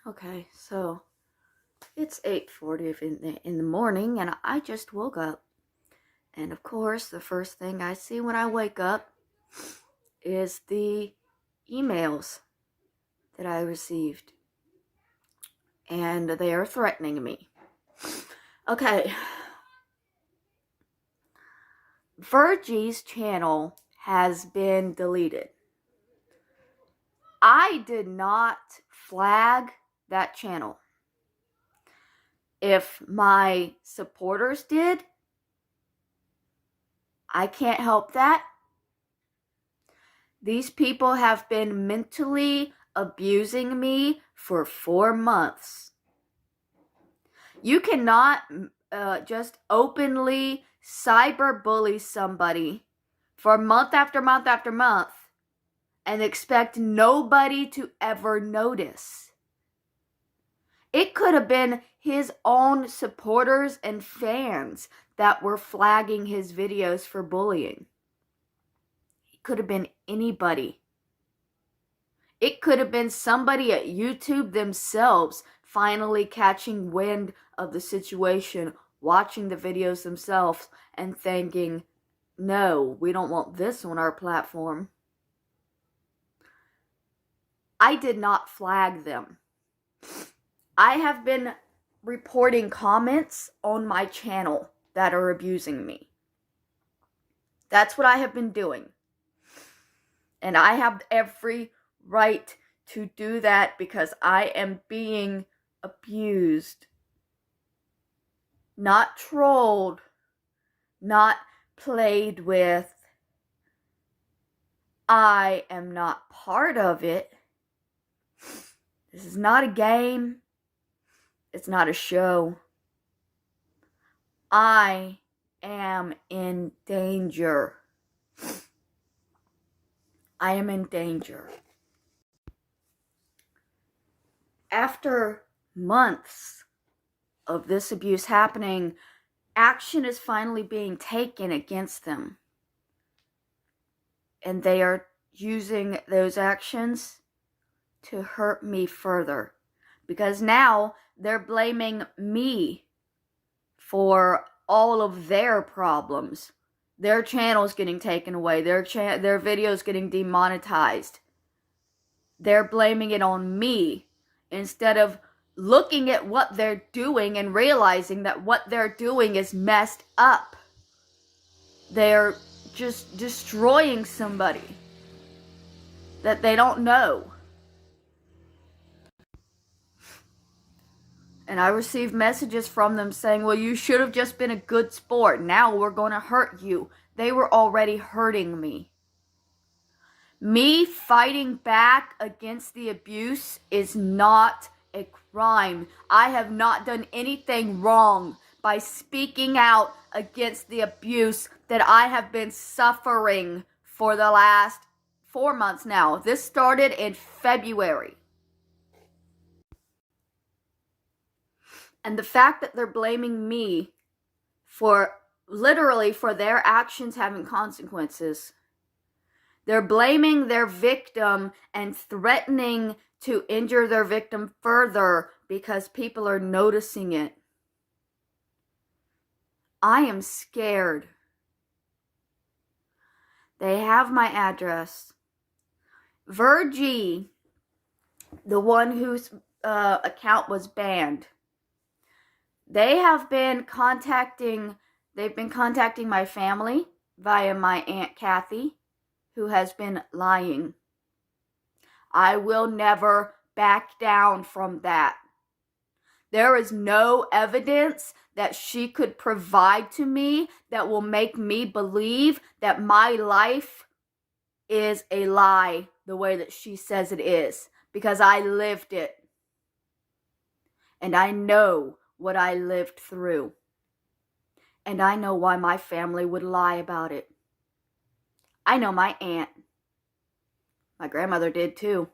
Okay, so it's 8:40 in the morning, and I just woke up. And of course, the first thing I see when I wake up is the emails that I received. And they are threatening me. Okay. Virgie's channel has been deleted. I did not flag that channel. If my supporters did, I can't help that. These people have been mentally abusing me for 4 months. You cannot just openly cyberbully somebody for month after month after month and expect nobody to ever notice. It could have been his own supporters and fans that were flagging his videos for bullying. It could have been anybody. It could have been somebody at YouTube themselves finally catching wind of the situation, watching the videos themselves, and thinking, no, we don't want this on our platform. I did not flag them. I have been reporting comments on my channel that are abusing me. That's what I have been doing. And I have every right to do that because I am being abused. Not trolled. Not played with. I am not part of it. This is not a game. It's not a show. I am in danger. I am in danger. After months of this abuse happening, action is finally being taken against them. And they are using those actions to hurt me further. Because now they're blaming me for all of their problems. Their channel's getting taken away. Their videos getting demonetized. They're blaming it on me instead of looking at what they're doing and realizing that what they're doing is messed up. They're just destroying somebody that they don't know. And I received messages from them saying, well, you should have just been a good sport. Now we're going to hurt you. They were already hurting me. Me fighting back against the abuse is not a crime. I have not done anything wrong by speaking out against the abuse that I have been suffering for the last 4 months now. This started in February. And the fact that they're blaming me for literally for their actions having consequences. They're blaming their victim and threatening to injure their victim further because people are noticing it. I am scared. They have my address. Virgie, the one whose account was banned, they've been contacting my family via my Aunt Kathy, who has been lying. I will never back down from that. There is no evidence that she could provide to me that will make me believe that my life is a lie the way that she says it is, because I lived it. And I know what I lived through. And I know why my family would lie about it. I know my aunt. My grandmother did too.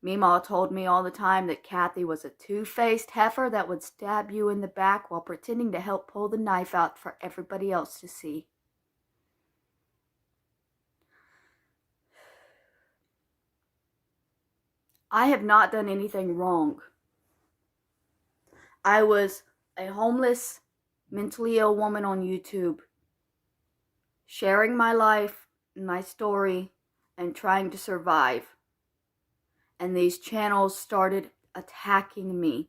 Meemaw told me all the time that Kathy was a two-faced heifer that would stab you in the back while pretending to help pull the knife out for everybody else to see. I have not done anything wrong. I was a homeless, mentally ill woman on YouTube, sharing my life, my story, and trying to survive. And these channels started attacking me,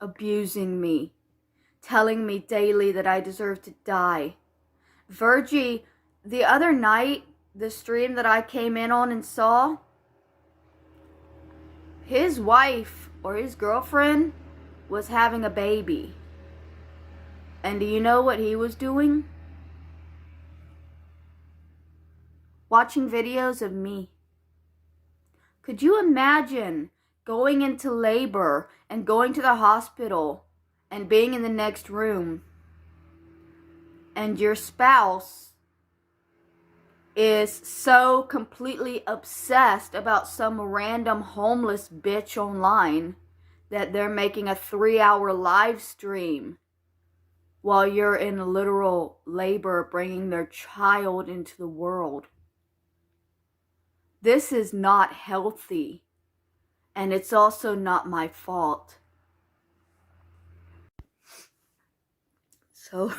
abusing me, telling me daily that I deserve to die. Virgie, the other night, the stream that I came in on and saw, his wife or his girlfriend was having a baby. And do you know what he was doing? Watching videos of me. Could you imagine going into labor and going to the hospital and being in the next room and your spouse is so completely obsessed about some random homeless bitch online that they're making a 3-hour live stream while you're in literal labor bringing their child into the world? This is not healthy, and it's also not my fault. So,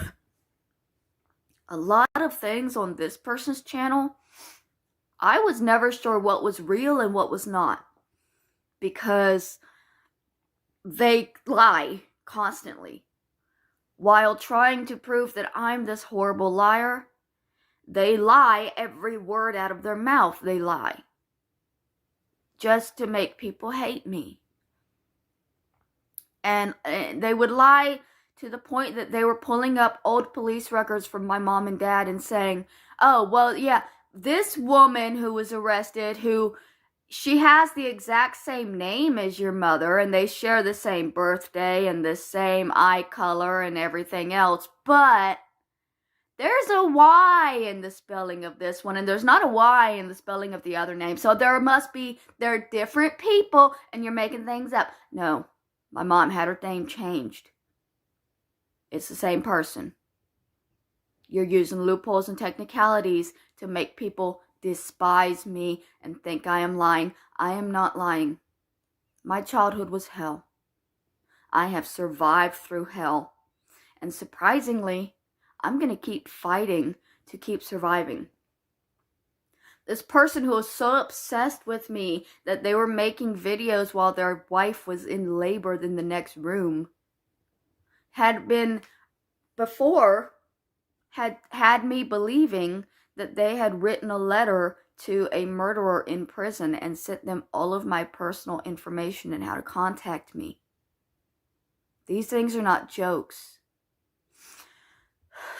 a lot of things on this person's channel, I was never sure what was real and what was not, because they lie constantly. While trying to prove that I'm this horrible liar, they lie every word out of their mouth. They lie just to make people hate me. And they would lie to the point that they were pulling up old police records from my mom and dad and saying, oh, well, yeah, this woman who was arrested, she has the exact same name as your mother, and they share the same birthday and the same eye color and everything else, but there's a Y in the spelling of this one, and there's not a Y in the spelling of the other name. So they're different people, and you're making things up. No, my mom had her name changed. It's the same person. You're using loopholes and technicalities to make people despise me and think I am lying. I am not lying. My childhood was hell. I have survived through hell. And surprisingly, I'm going to keep fighting to keep surviving. This person who was so obsessed with me that they were making videos while their wife was in labor in the next room had me believing that they had written a letter to a murderer in prison and sent them all of my personal information and how to contact me. These things are not jokes.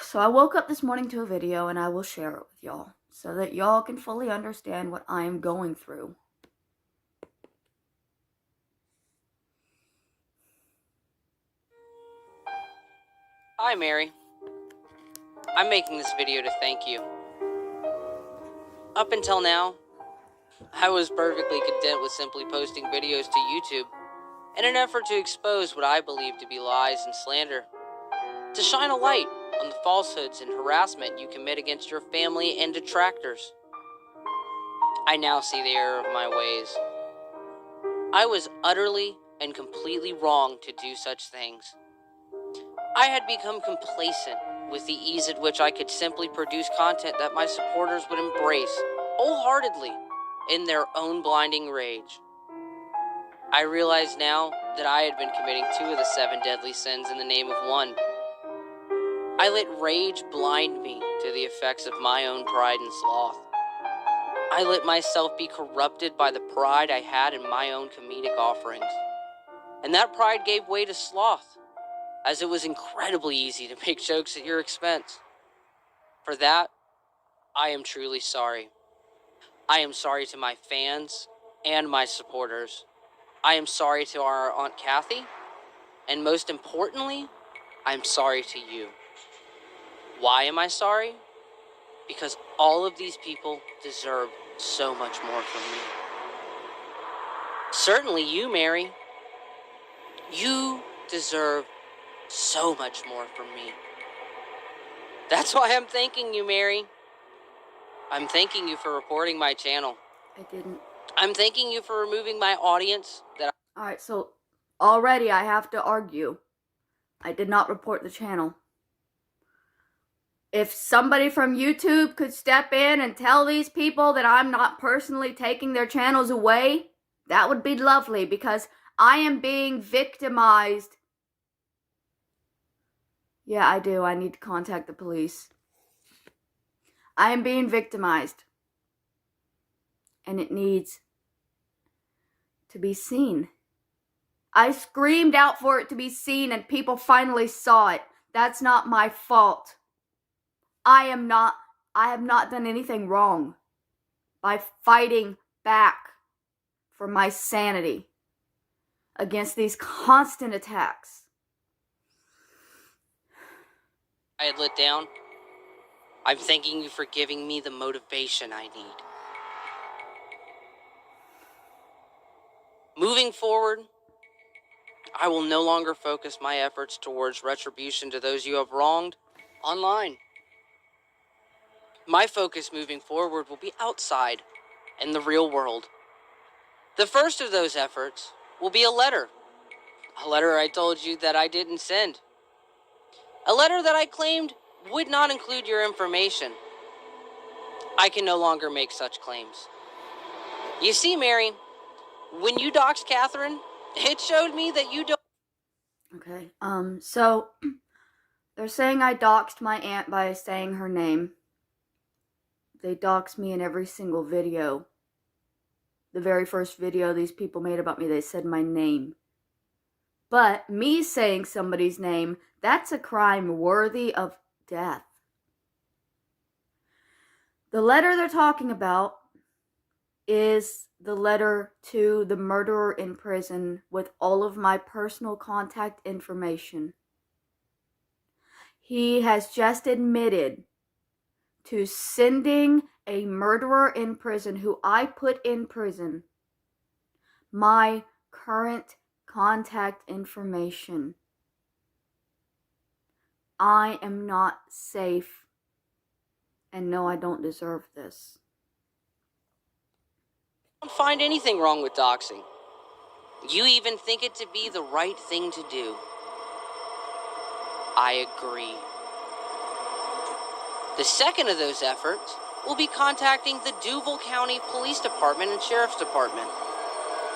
So I woke up this morning to a video, and I will share it with y'all so that y'all can fully understand what I am going through. Hi, Mary. I'm making this video to thank you. Up until now, I was perfectly content with simply posting videos to YouTube in an effort to expose what I believe to be lies and slander, to shine a light on the falsehoods and harassment you commit against your family and detractors. I now see the error of my ways. I was utterly and completely wrong to do such things. I had become complacent with the ease at which I could simply produce content that my supporters would embrace wholeheartedly in their own blinding rage. I realize now that I had been committing 2 of the 7 deadly sins in the name of one. I let rage blind me to the effects of my own pride and sloth. I let myself be corrupted by the pride I had in my own comedic offerings. And that pride gave way to sloth, as it was incredibly easy to make jokes at your expense. For that, I am truly sorry. I am sorry to my fans and my supporters. I am sorry to our Aunt Kathy, and most importantly, I am sorry to you. Why am I sorry? Because all of these people deserve so much more from me. Certainly you, Mary. You deserve so much more from me. That's why I'm thanking you, Mary. I'm thanking you for reporting my channel. I didn't. I'm thanking you for removing my audience. Alright, so Already I have to argue. I did not report the channel. If somebody from YouTube could step in and tell these people that I'm not personally taking their channels away, that would be lovely, because I am being victimized. Yeah, I do. I need to contact the police. I am being victimized. And it needs to be seen. I screamed out for it to be seen and people finally saw it. That's not my fault. I have not done anything wrong by fighting back for my sanity against these constant attacks. I had let down. I'm thanking you for giving me the motivation I need. Moving forward, I will no longer focus my efforts towards retribution to those you have wronged online. My focus moving forward will be outside in the real world. The first of those efforts will be a letter. A letter I told you that I didn't send. A letter that I claimed would not include your information. I can no longer make such claims. You see, Mary, when you doxed Catherine, it showed me that you don't... Okay, so they're saying I doxed my aunt by saying her name. They doxed me in every single video. The very first video these people made about me, they said my name. But me saying somebody's name, that's a crime worthy of death. The letter they're talking about is the letter to the murderer in prison with all of my personal contact information. He has just admitted to sending a murderer in prison who I put in prison my current contact information. I am not safe, and no, I don't deserve this. don't find anything wrong with doxing. You even think it to be the right thing to do. I agree. The second of those efforts will be contacting the Duval County Police Department and Sheriff's Department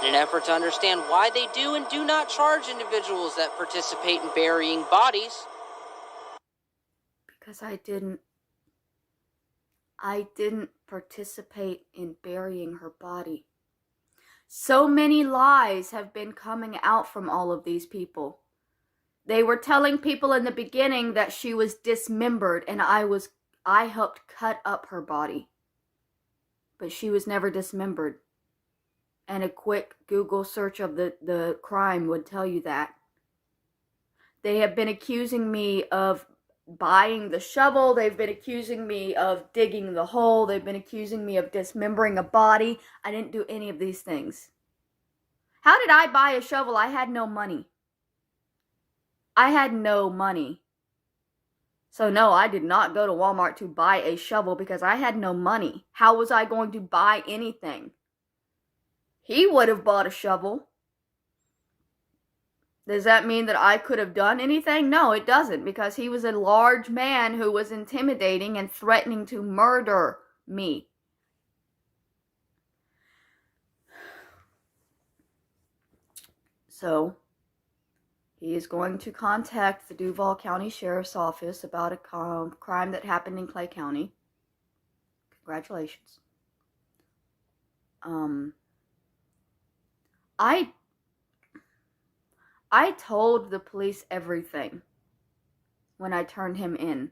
in an effort to understand why they do and do not charge individuals that participate in burying bodies. Because I didn't participate in burying her body. So many lies have been coming out from all of these people. They were telling people in the beginning that she was dismembered, and I helped cut up her body. But she was never dismembered. And a quick Google search of the crime would tell you that. They have been accusing me of buying the shovel. They've been accusing me of digging the hole. They've been accusing me of dismembering a body. I didn't do any of these things. How did I buy a shovel? I had no money. I had no money. So no, I did not go to Walmart to buy a shovel because I had no money. How was I going to buy anything? He would have bought a shovel. Does that mean that I could have done anything? No, it doesn't, because he was a large man who was intimidating and threatening to murder me. So, he is going to contact the Duval County Sheriff's Office about a crime that happened in Clay County. Congratulations. I told the police everything when I turned him in.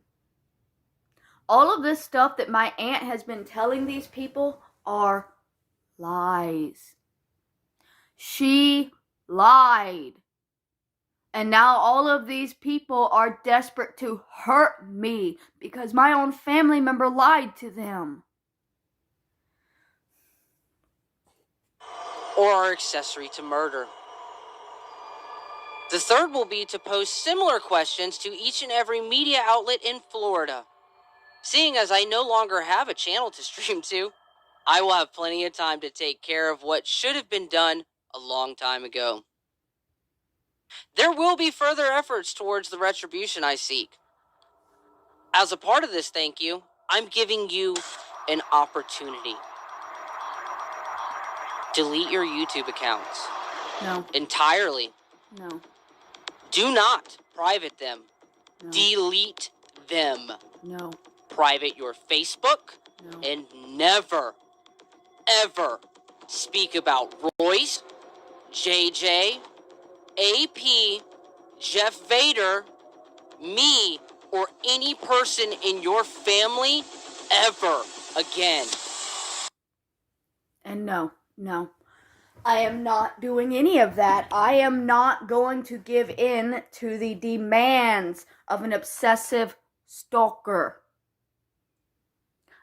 All of this stuff that my aunt has been telling these people are lies. She lied. And now all of these people are desperate to hurt me because my own family member lied to them. Or are accessory to murder. The third will be to pose similar questions to each and every media outlet in Florida. Seeing as I no longer have a channel to stream to, I will have plenty of time to take care of what should have been done a long time ago. There will be further efforts towards the retribution I seek. As a part of this thank you, I'm giving you an opportunity. Delete your YouTube accounts. No. Entirely. No. Do not private them. No. Delete them. No. Private your Facebook. No. And never, ever speak about Royce, JJ, AP, Jeff Vader, me, or any person in your family ever again. And no. I am not doing any of that. I am not going to give in to the demands of an obsessive stalker.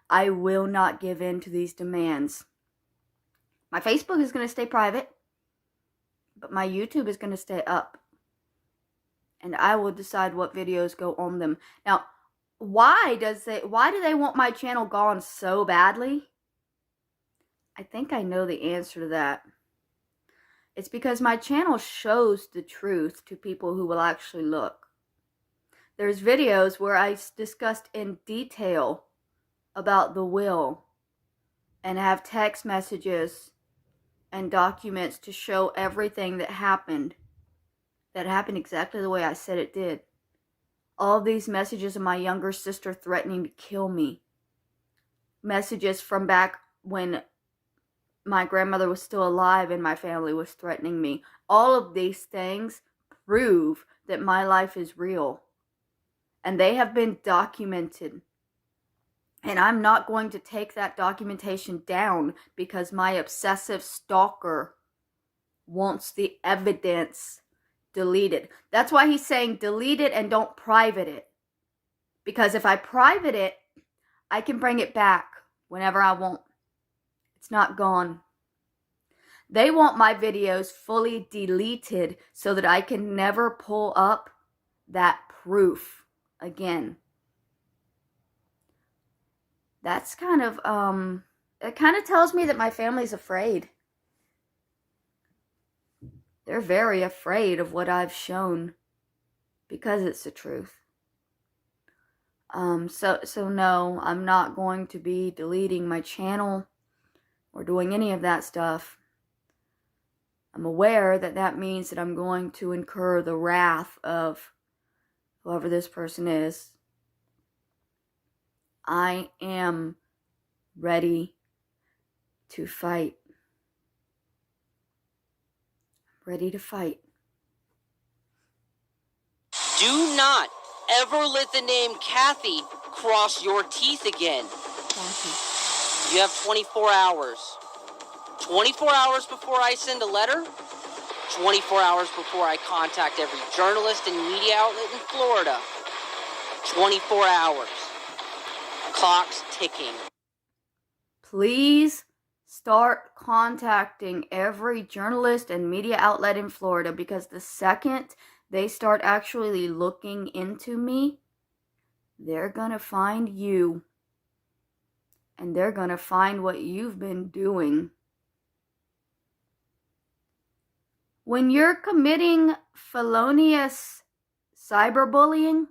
I will not give in to these demands. My Facebook is going to stay private, but my YouTube is going to stay up. And I will decide what videos go on them. Now, why do they want my channel gone so badly? I think I know the answer to that. It's because my channel shows the truth to people who will actually look. There's videos where I discussed in detail about the will and have text messages and documents to show everything that happened exactly the way I said it did. All of these messages of my younger sister threatening to kill me. Messages from back when my grandmother was still alive and my family was threatening me. All of these things prove that my life is real. And they have been documented. And I'm not going to take that documentation down because my obsessive stalker wants the evidence deleted. That's why he's saying delete it and don't private it. Because if I private it, I can bring it back whenever I want. It's not gone. They want my videos fully deleted so that I can never pull up that proof again. That's kind of, it kind of tells me that my family's afraid. They're very afraid of what I've shown because it's the truth. So no, I'm not going to be deleting my channel or doing any of that stuff. I'm aware that that means that I'm going to incur the wrath of whoever this person is. I am ready to fight. Ready to fight. Do not ever let the name Kathy cross your teeth again. Kathy. You have 24 hours. 24 hours before I send a letter. 24 hours before I contact every journalist and media outlet in Florida. 24 hours. Clock's ticking. Please start contacting every journalist and media outlet in Florida, because the second they start actually looking into me, they're gonna find you. And they're gonna find what you've been doing. When you're committing felonious cyberbullying,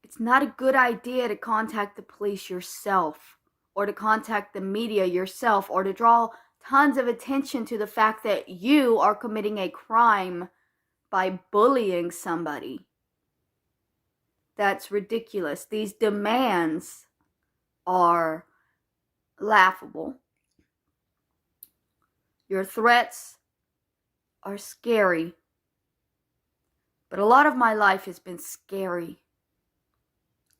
it's not a good idea to contact the police yourself, or to contact the media yourself, or to draw tons of attention to the fact that you are committing a crime by bullying somebody. That's ridiculous. These demands are laughable. Your threats are scary. But a lot of my life has been scary.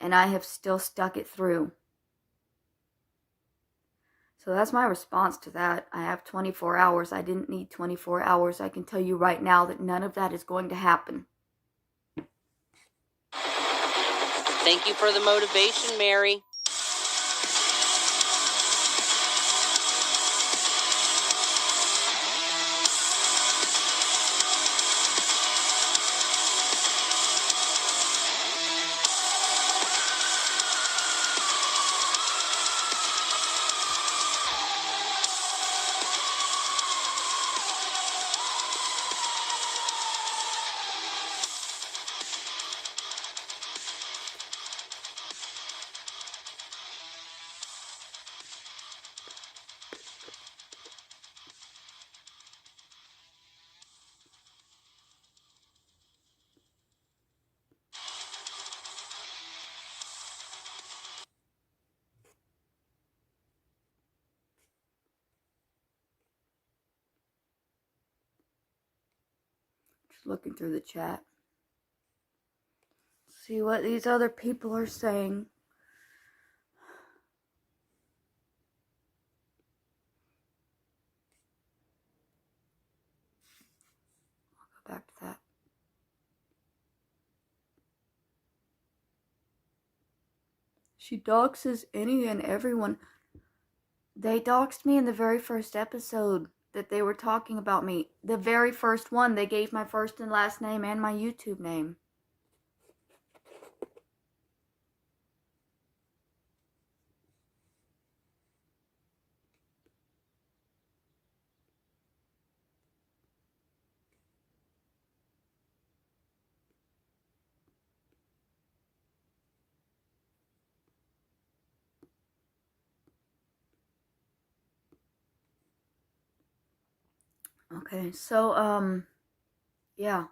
And I have still stuck it through. So that's my response to that. I have 24 hours. I didn't need 24 hours. I can tell you right now that none of that is going to happen. Thank you for the motivation, Mary. looking through the chat. See what these other people are saying. I'll go back to that. She doxes any and everyone. They doxed me in the very first episode that they were talking about me. The very first one, they gave my first and last name and my YouTube name. Okay, so, yeah.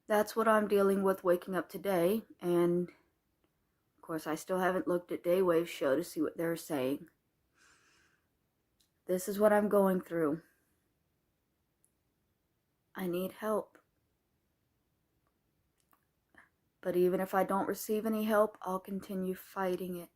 That's what I'm dealing with waking up today, and of course I still haven't looked at Daywave's show to see what they're saying. This is what I'm going through. I need help. But even if I don't receive any help, I'll continue fighting it.